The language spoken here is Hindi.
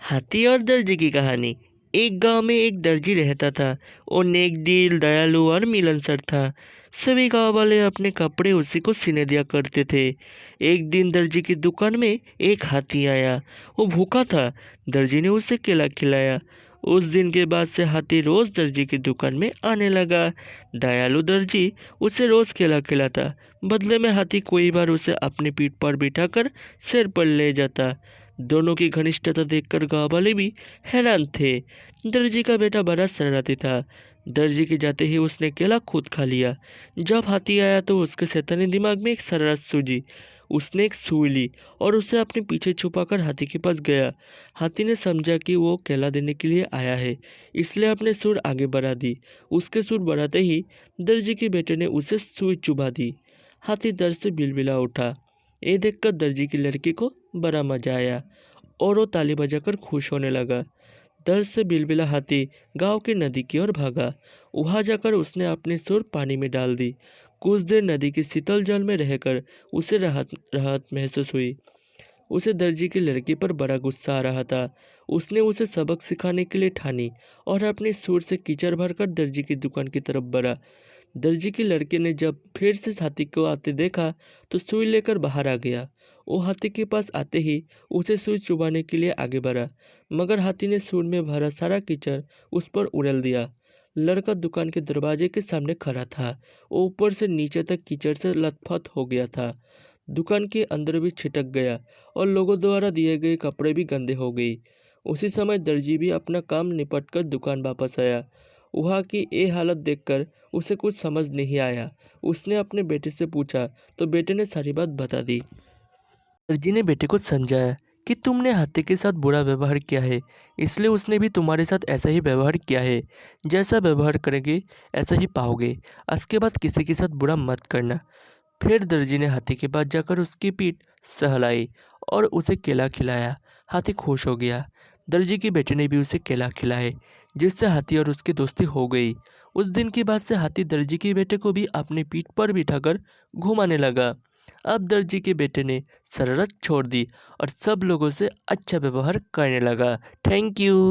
हाथी और दर्जी की कहानी। एक गांव में एक दर्जी रहता था। वो नेक दिल, दयालु और मिलनसार था। सभी गांव वाले अपने कपड़े उसी को सीने दिया करते थे। एक दिन दर्जी की दुकान में एक हाथी आया। वो भूखा था। दर्जी ने उसे केला खिलाया। उस दिन के बाद से हाथी रोज दर्जी की दुकान में आने लगा। दयालु दर्जी उसे रोज केला खिलाता। बदले में हाथी कोई बार उसे अपनी पीठ पर बिठाकर सिर पर ले जाता। दोनों की घनिष्ठता देखकर गांव वाले भी हैरान थे। दर्जी का बेटा बड़ा शरारती था। दर्जी के जाते ही उसने केला खुद खा लिया। जब हाथी आया तो उसके शैतानी दिमाग में एक शरारत सूझी। उसने एक सुई ली और उसे अपने पीछे छुपाकर हाथी के पास गया। हाथी ने समझा कि वो केला देने के लिए आया है, इसलिए अपने सुर आगे बढ़ा दी। उसके सुर बढ़ाते ही दर्जी के बेटे ने उसे सुई चुभा दी। हाथी दर्द से बिलबिला उठा। ये देखकर दर्जी की लड़की को बड़ा मजा आया और वो ताली बजाकर खुश होने लगा। दर्द से बिलबिला हाथी गांव की नदी की ओर भागा। वहां जाकर उसने अपनी सुर पानी में डाल दी। कुछ देर नदी के शीतल जल में रहकर उसे राहत राहत महसूस हुई। उसे दर्जी की लड़की पर बड़ा गुस्सा आ रहा था। उसने उसे सबक सिखाने के लिए ठानी और अपनी सुर से कीचड़ भरकर दर्जी की दुकान की तरफ बढ़ा। दर्जी की लड़के ने जब फिर से हाथी को आते देखा तो सुई लेकर बाहर आ गया। वो हाथी के पास आते ही उसे सुई चुभाने के लिए आगे बढ़ा, मगर हाथी ने सुई में भरा सारा कीचड़ उस पर उड़ेल दिया। लड़का दुकान के दरवाजे के सामने खड़ा था। वो ऊपर से नीचे तक कीचड़ से लथपथ हो गया था। दुकान के अंदर भी छिटक गया और लोगों द्वारा दिए गए कपड़े भी गंदे हो गए। उसी समय दर्जी भी अपना काम निपटकर दुकान वापस आया। वहाँ की ये हालत देखकर उसे कुछ समझ नहीं आया। उसने अपने बेटे से पूछा तो बेटे ने सारी बात बता दी। दर्जी ने बेटे को समझाया कि तुमने हाथी के साथ बुरा व्यवहार किया है, इसलिए उसने भी तुम्हारे साथ ऐसा ही व्यवहार किया है। जैसा व्यवहार करोगे ऐसा ही पाओगे। आज के बाद किसी के साथ बुरा मत करना। फिर दर्जी ने हाथी के पास जाकर उसकी पीठ सहलाई और उसे केला खिलाया। हाथी खुश हो गया। दर्जी के बेटे ने भी उसे केला खिलाए, जिससे हाथी और उसकी दोस्ती हो गई। उस दिन के बाद से हाथी दर्जी के बेटे को भी अपनी पीठ पर बिठाकर घुमाने लगा। अब दर्जी के बेटे ने शरारत छोड़ दी और सब लोगों से अच्छा व्यवहार करने लगा। Thank you.